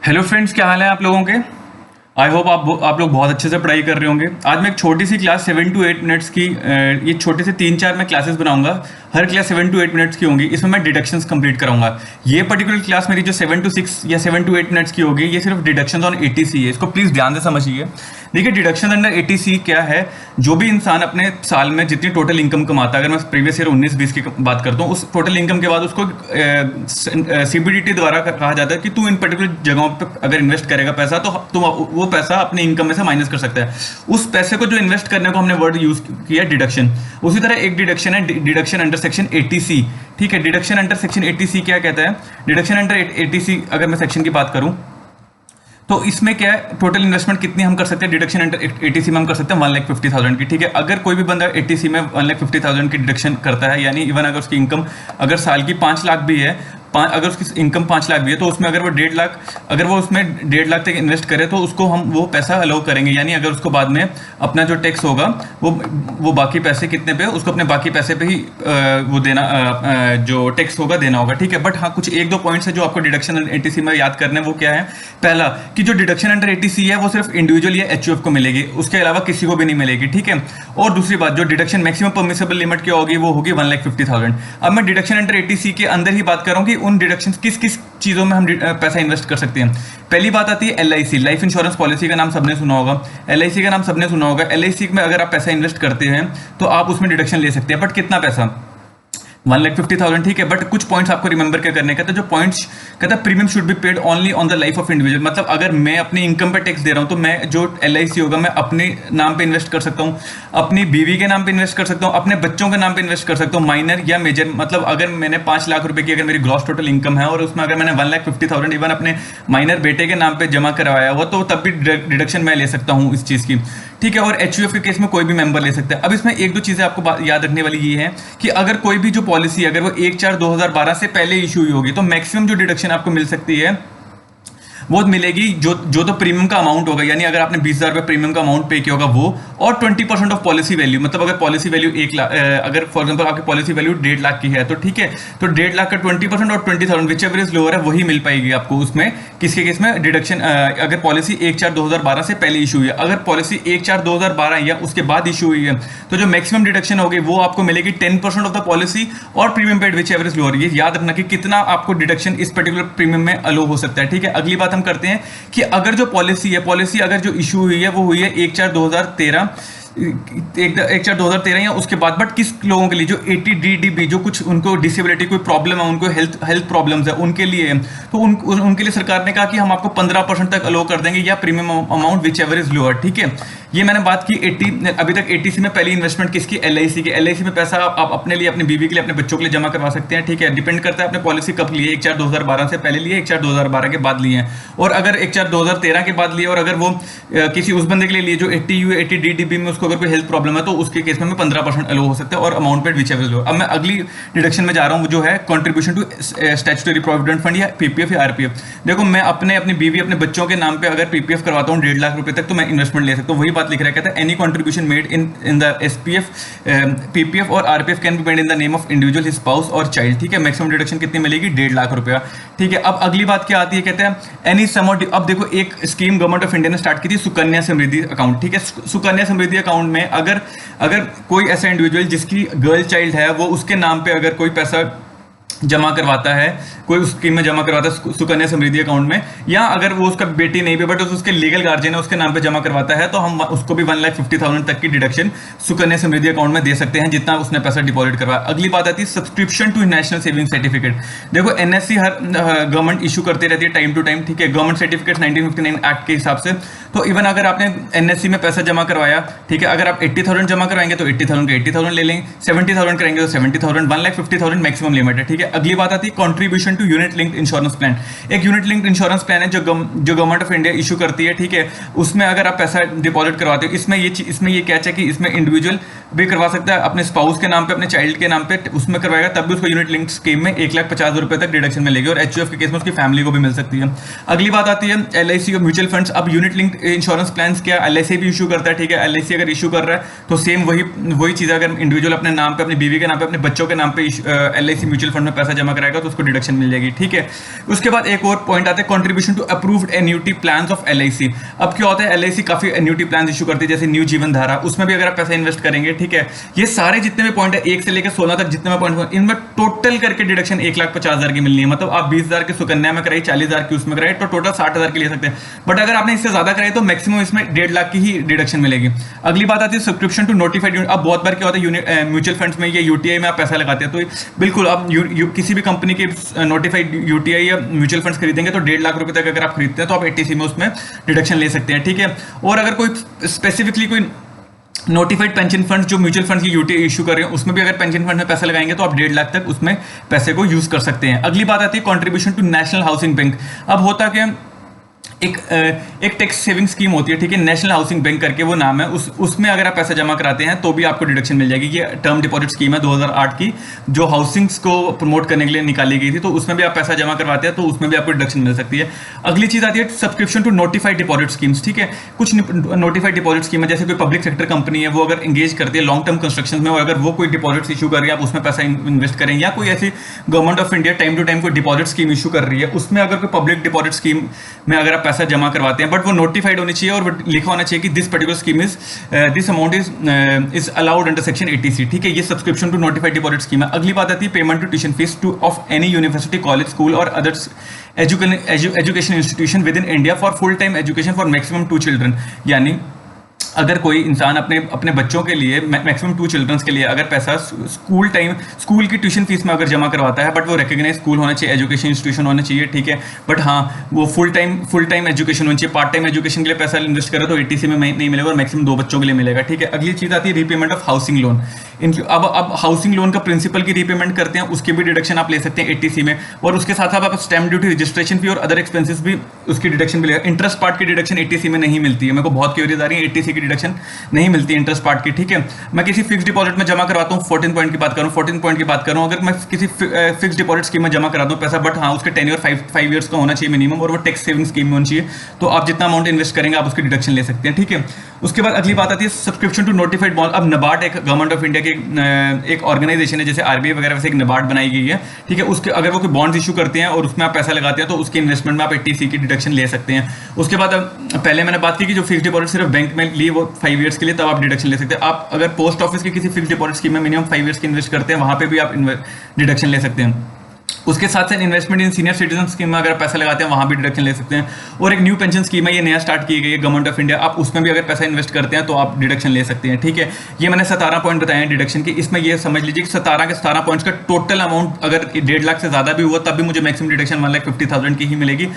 Hello friends, क्या हाल है आप लोगों के। आई होप आप लोग बहुत अच्छे से पढ़ाई कर रहे होंगे। आज मैं एक छोटी सी क्लास 7 to 8 मिनट्स की ये छोटे से 3-4 मैं क्लासेस बनाऊंगा। हर क्लास 7 to 8 मिनट्स की होंगी। इसमें मैं डिडक्शंस कंप्लीट कराऊंगा। ये पर्टिकुलर क्लास मेरी जो 7 to 6 या 7 to 8 मिनट्स की होगी, ये सिर्फ डिडक्शंस ऑन एटीसी है। इसको प्लीज़ ध्यान से समझिए। देखिए, डिडक्शन अंडर एटीसी क्या है। जो भी इंसान अपने साल में जितनी टोटल इनकम कमाता है, अगर मैं प्रीवियस ईयर 19-20 की बात करता हूँ, उस टोटल इनकम के बाद उसको सीबीडीटी द्वारा कहा जाता है कि तू इन पर्टिकुलर जगहों पे अगर इन्वेस्ट करेगा पैसा, तो तू वो पैसा अपनी इनकम में से माइनस कर सकता है। उस पैसे को जो इन्वेस्ट करने को हमने वर्ड यूज किया डिडक्शन। उसी तरह एक डिडक्शन है डिडक्शन अंडर सेक्शन एटीसी। ठीक है, डिडक्शन अंडर सेक्शन एटीसी क्या कहता है। डिडक्शन अंडर एटीसी अगर मैं सेक्शन की बात करूं, तो इसमें क्या है, टोटल इन्वेस्टमेंट कितनी हम कर सकते हैं डिडक्शन अंडर एटीसी में। हम कर सकते हैं 1,50,000 की। ठीक है, अगर कोई भी बंदा एटीसी में 1,50,000 की डिडक्शन करता है, यानी इवन अगर उसकी इनकम अगर साल की 5 लाख भी है, अगर उसकी इनकम 5 लाख भी है, तो उसमें अगर वो 1.5 लाख, अगर वो उसमें 1.5 लाख तक इन्वेस्ट करे, तो उसको हम वो पैसा अलाउ करेंगे। यानी अगर उसको बाद में अपना जो टैक्स होगा, वो बाकी पैसे कितने पे, उसको अपने बाकी पैसे पे ही वो देना, जो टैक्स होगा देना होगा। ठीक है, बट हाँ, कुछ 1-2 पॉइंट्स है जो आपको डिडक्शन एटीसी में याद करने हैं। वो क्या है, पहला कि जो डिडक्शन अंडर एटीसी है वो सिर्फ इंडिविजुअल या एचयूएफ को मिलेगी, उसके अलावा किसी को भी नहीं मिलेगी। ठीक है, और दूसरी बात, जो डिडक्शन मैक्सिमम परमिसेबल लिमिट क्या होगी, वो होगी 1,50,000। अब मैं डिडक्शन अंडर एटीसी के अंदर ही बात कर रहा हूँ कि उन डिडक्शन किस किस चीज़ों में हम पैसा इन्वेस्ट कर सकते हैं। पहली बात आती है एलआईसी, लाइफ इंश्योरेंस पॉलिसी का नाम सबने सुना होगा। एलआईसी का नाम सबने सुना होगा। एलआईसी में अगर आप पैसा इन्वेस्ट करते हैं तो आप उसमें डिडक्शन ले सकते हैं, बट कितना पैसा, 1,50,000। ठीक है, बट कुछ पॉइंट्स आपको रिमेंबर क्या करने का था। जो पॉइंट्स कहता है, premium should be paid only on the life of individual. मतलब अगर मैं अपनी इनकम पे टैक्स दे रहा हूं, तो मैं जो एलआईसी होगा मैं अपने नाम पे इन्वेस्ट कर सकता हूं, अपनी बीवी के नाम पे इन्वेस्ट कर सकता हूं, अपने बच्चों के नाम पे इन्वेस्ट कर सकता हूं, माइनर या मेजर। मतलब अगर मैंने 5 लाख रुपए की अगर मेरी ग्रॉस टोटल इनकम है और उसमें अगर मैंने 1,50,000 इवन अपने माइनर बेटे के नाम पे जमा करवाया हुआ, तो तब भी डिडक्शन मैं ले सकता हूं इस चीज की। ठीक है, और एचयूएफ के केस में कोई भी मेंबर ले सकता है। अब इसमें 1-2 चीजें आपको याद रखने वाली ये है कि अगर कोई भी जो पॉलिसी अगर वो 1/4/2012 से पहले इशू हुई होगी, तो मैक्सिमम जो डिडक्शन आपको मिल सकती है वो मिलेगी जो तो प्रीमियम का अमाउंट होगा। यानी अगर आपने 20,000 रुपये प्रीमियम का अमाउंट पे किया होगा वो, और 20% ऑफ पॉलिसी वैल्यू। मतलब अगर पॉलिसी वैल्यू 1 लाख, अगर फॉर एग्जांपल आपकी पॉलिसी वैल्यू 1.5 लाख की है, तो ठीक है, तो 1.5 लाख का 20% और 20,000 विच एवर इज लोअर है वही मिल पाएगी आपको उसमें। किसके केस में डिडक्शन, अगर पॉलिसी 1/4/2012 से पहले इशू हुई है। अगर पॉलिसी 1/4/2012 या उसके बाद इशू हुई है, तो जो मैक्सिमम डिडक्शन होगी वो आपको मिलेगी 10% ऑफ द पॉलिसी और premium paid which ever is lower. ये याद रखना कि कितना आपको डिडक्शन इस पर्टिकुलर प्रीमियम में अलो हो सकता है। ठीक है, अगली बात हम करते हैं कि अगर जो पॉलिसी है, पॉलिसी अगर जो इशू हुई है वो हुई है 1/4/2013, 1/4/2013 या उसके बाद, बट किस लोगों के लिए, जो 80DDB, जो कुछ उनको डिसेबिलिटी कोई प्रॉब्लम है, उनको हेल्थ प्रॉब्लम्स है, उनके लिए। तो उनके लिए सरकार ने कहा कि हम आपको 15% तक अलो कर देंगे, या premium amount which ever is lower. ठीक है, ये मैंने बात की अभी तक एटीसी में पहली इन्वेस्टमेंट किसकी, एलआईसी की। एलआईसी में पैसा आप अपने लिए, अपनी बीवी के लिए, अपने बच्चों के लिए जमा करवा सकते हैं। ठीक है, डिपेंड करता है आपने पॉलिसी कब लिए, 1/4/2012 से पहले लिए, 1/4/2012 के बाद लिए हैं, और अगर 1/4/2013 के बाद लिए, और अगर वो किसी उस बंदे के लिए लिए जो 80DDB में उसको अगर कोई हेल्थ प्रॉब्लम है, तो उसके केस में 15% अलो हो सकता है, और amount paid which ever is lower. अब मैं अगली डिडक्शन में जा रहा हूँ, जो है contribution to statutory provident fund, या पीपीएफ या आरपीएफ। देखो, मैं अपनी बीवी, अपने बच्चों के नाम पे अगर पीपीएफ करवाता हूँ 1.5 लाख रुपए तक, तो मैं इन्वेस्टमेंट ले सकता हूँ। वही बात लिख रहा है, कहता है any contribution made in the SPF, PPF और RPF can be made in the name of individual, his spouse और चाइल्ड। ठीक है, मैक्सिमम डिडक्शन कितनी मिलेगी, 1.5 लाख रुपया। ठीक है, अब अगली बात क्या आती है, कहते हैं एनी सम। अब देखो, एक स्कीम गवर्नमेंट ऑफ इंडिया ने स्टार्ट की थी, सुकन्या समृद्धि अकाउंट। ठीक है, सुकन्या समृद्धि अकाउंट में अगर कोई ऐसा इंडिविजुअल जिसकी गर्ल चाइल्ड है, वो उसके नाम पे अगर कोई पैसा जमा करवाता है, कोई उस स्कीम में जमा करवाता है सुकन्या समृद्धि अकाउंट में, या अगर वो उसका बेटी नहीं भी बट उसके लीगल गार्जियन है उसके नाम पे जमा करवाता है, तो हम उसको भी 1,50,000 तक की डिडक्शन सुकन्या समृद्धि अकाउंट में दे सकते हैं, जितना उसने पैसा डिपॉजिट करवाया। अगली बात आती है subscription to national saving certificate. देखो, एनएससी हर गवर्नमेंट इशू करती रहती है टाइम टू टाइम। ठीक है, गवर्नमेंट सर्टिफिकेट 1959 एक्ट के हिसाब से। तो इवन अगर आपने एनएससी में पैसा जमा करवाया, ठीक है, अगर आप 80,000 जमा करवाएंगे तो 80,000 के 80,000 ले लेंगे, 70,000 करेंगे तो 70,000, 1,50,000 मैक्सिमम लिमिट है। ठीक है, अगली बात आती है contribution to unit linked insurance plan. एक यूनिट लिंक्ड इंश्योरेंस प्लान है जो गवर्नमेंट ऑफ इंडिया इशू करती है। ठीक है, उसमें अगर आप पैसा डिपॉजिट करवाते हो, इसमें ये कैच है कि इसमें इंडिविजुअल भी करवा सकता है, अपने स्पाउस के नाम पे, अपने चाइल्ड के नाम पे उसमें करवाएगा, तब भी उसको यूनिट लिंक्ड स्कीम में 1,50,000 रुपए तक डिडक्शन मिलेगी, और एचयूएफ के केस में उसकी फैमिली को भी मिल सकती है। अगली बात आती है एलआईसी और म्यूचुअल फंड्स। अब यूनिट लिंक्ड इंश्योरेंस प्लान क्या, एलआईसी भी इशू करता है। ठीक है, एलआईसी अगर इशू कर रहा है तो सेम वही चीज, अगर इंडिविजुअल अपने नाम पे, अपनी बीवी के नाम पे, अपने बच्चों के नाम पे एलआईसी म्यूचुअल फंड में पैसा जमा कराएगा तो उसको डिडक्शन मिल जाएगी, ठीक है। उसके बाद एक और पॉइंट आता है contribution to approved annuity plans of LIC। अब क्या होता है, LIC काफी एन्यूटी प्लान इशू करती है, जैसे न्यू जीवन धारा, उसमें भी अगर आप पैसा इन्वेस्ट करेंगे, ठीक है। ये सारे जितने भी पॉइंट है 1 से लेकर 16 तक जितने भी पॉइंट, इनमें टोटल करके डिडक्शन 1,50,000 की मिलनी है। मतलब आप 20,000 की सुकन्या में कराई, 40,000 की उसमें कराई, तो टोटल 60,000 की ले सकते हैं। बट अगर आपने इससे ज्यादा कराई तो मैक्सिमम इसमें 1.5 लाख की ही डिडक्शन मिलेगी। अगली बात आती है सब्सक्रिप्शन टू नोटिफाइड यूनिट। अब बहुत बार क्या होता है म्यूचुअल फंड्स में या UTI में आप पैसा लगाते हैं, तो बिल्कुल आप किसी भी कंपनी के नोटिफाइड UTI या म्यूचुअल फंड्स खरीदेंगे तो 1.5 लाख रुपए तक अगर आप खरीदते हैं तो आप 80C में उसमें डिडक्शन ले सकते हैं, ठीक है। और अगर कोई स्पेसिफिकली कोई नोटिफाइड पेंशन फंड जो म्यूचुअल फंड की UTI इशू कर रहे हैं, उसमें भी अगर पेंशन फंड में पैसा लगाएंगे तो आप 1.5 लाख तक उसमें पैसे को यूज कर सकते हैं। अगली बात आती है contribution to national housing bank. अब होता क्या, एक टैक्स सेविंग स्कीम होती है, ठीक है, नेशनल हाउसिंग बैंक करके वो नाम है, उसमें अगर आप पैसा जमा कराते हैं तो भी आपको डिडक्शन मिल जाएगी। ये टर्म डिपॉजिट स्कीम है 2008 की, जो हाउसिंग्स को प्रमोट करने के लिए निकाली गई थी, तो उसमें भी आप पैसा जमा करवाते हैं तो उसमें भी आपको डिडक्शन मिल सकती है। अगली चीज आती है subscription to notified deposit schemes, ठीक है। कुछ नोटिफाइड डिपॉजिट स्कीम है, जैसे कोई पब्लिक सेक्टर कंपनी है, वो अगर एंगेज करती है लॉन्ग टर्म कंस्ट्रक्शन में, और अगर वो कोई डिपॉजिट इशू कर रही है, आप उसमें पैसा इन्वेस्ट करें, या कोई ऐसी government of India time to time कोई डिपॉजिट स्कीम इशू कर रही है, उसमें अगर कोई पब्लिक डिपॉजिट स्कीम में अगर आप पैसा जमा करवाते हैं, बट वो नोटिफाइड होनी चाहिए और वो लिखा होना चाहिए कि this particular scheme is this amount is allowed under section 80C, ठीक है। ये subscription to notified deposit scheme है। अगली बात आती है payment to tuition fees to of any university, college, school और others education institution within India for full time education for maximum 2 children. यानी अगर कोई इंसान अपने बच्चों के लिए मैक्सिमम 2 चिल्ड्रंस के लिए अगर पैसा स्कूल की ट्यूशन फीस में अगर जमा करवाता है, बट वो रिकॉग्नाइज स्कूल होना चाहिए, एजुकेशन इंस्टीट्यूशन होना चाहिए, ठीक है। बट हाँ, वो फुल टाइम एजुकेशन होनी चाहिए। पार्ट टाइम एजुकेशन के लिए पैसा इन्वेस्ट करे तो 80C में नहीं मिलेगा और मैक्सिमम 2 बच्चों के लिए मिलेगा, ठीक है। अगली चीज आती है रीपेमेंट ऑफ हाउसिंग लोन। अब हाउसिंग लोन का प्रिंसिपल की रीपेमेंट करते हैं, उसकी भी डिडक्शन आप ले सकते हैं 80C में, और उसके साथ साथ आप स्टैम्प ड्यूटी, रजिस्ट्रेशन फी और अदर एक्सपेंसेस भी उसकी डिडक्शन मिलेगा। इंटरेस्ट पार्ट की डिडक्शन 80C में नहीं मिलती है। मेरे को बहुत क्यूरियस आ रही है, 80C की डिडक्शन नहीं मिलती इंटरेस्ट पार्ट की, ठीक है। मैं किसी फिक्स डिपॉजिट में जमा करवाता हूँ, 14 पॉइंट की बात करूँ, 14 पॉइंट की बात करूँ, अगर मैं किसी फिक्स डिपॉजिट स्कीम में जमा कराता हूँ पैसा, बट हाँ उसके टेन्योर 5 ईयर्स का होना चाहिए मिनिमम, और वो टैक्स सेविंग स्कीम में होनी चाहिए, तो आप जितना अमाउंट इन्वेस्ट करेंगे आप उसकी डिडक्शन ले सकते हैं, ठीक है। उसके बाद अगली बात आती है सब्सक्रिप्शन टू नोटिफाइड बॉन्ड। अब नबार्ड एक गवर्नमेंट ऑफ इंडिया की एक ऑर्गेनाइजेशन है, जैसे RBI वगैरह, वैसे एक नबार्ड बनाई गई है, ठीक है। उसके अगर वो कोई बॉन्ड्स इशू करते हैं और उसमें आप पैसा लगाते हैं तो उसके इन्वेस्टमेंट में आप 80C की डिडक्शन ले सकते हैं। उसके बाद पहले मैंने बात की कि जो फिक्स डिपॉजिट सिर्फ बैंक में ली वो 5 ईयर्स के लिए, तब आप डिडक्शन ले सकते हैं। आप अगर पोस्ट ऑफिस की किसी फिक्स डिपॉजिट स्कीम में मिनिमम 5 ईयर्स की इन्वेस्ट करते हैं, वहां पे भी आप डिडक्शन ले सकते हैं। उसके साथ साथ इन्वेस्टमेंट इन सीनियर सिटीजन स्कीम में अगर पैसा लगाते हैं वहां भी डिडक्शन ले सकते हैं। और एक न्यू पेंशन स्कीम है, ये नया स्टार्ट की गई है गवर्नमेंट ऑफ इंडिया, आप उसमें भी अगर पैसा इन्वेस्ट करते हैं तो आप डिडक्शन ले सकते हैं, ठीक है। ये मैंने 17 पॉइंट बताए हैं डिडक्शन की। इसमें ये समझ लीजिए कि 17 के 17 पॉइंट्स का टोटल अमाउंट अगर 1.5 लाख से ज्यादा भी हुआ तब भी मुझे मैक्सिमम डिडक्शन 1,50,000 की ही मिलेगी।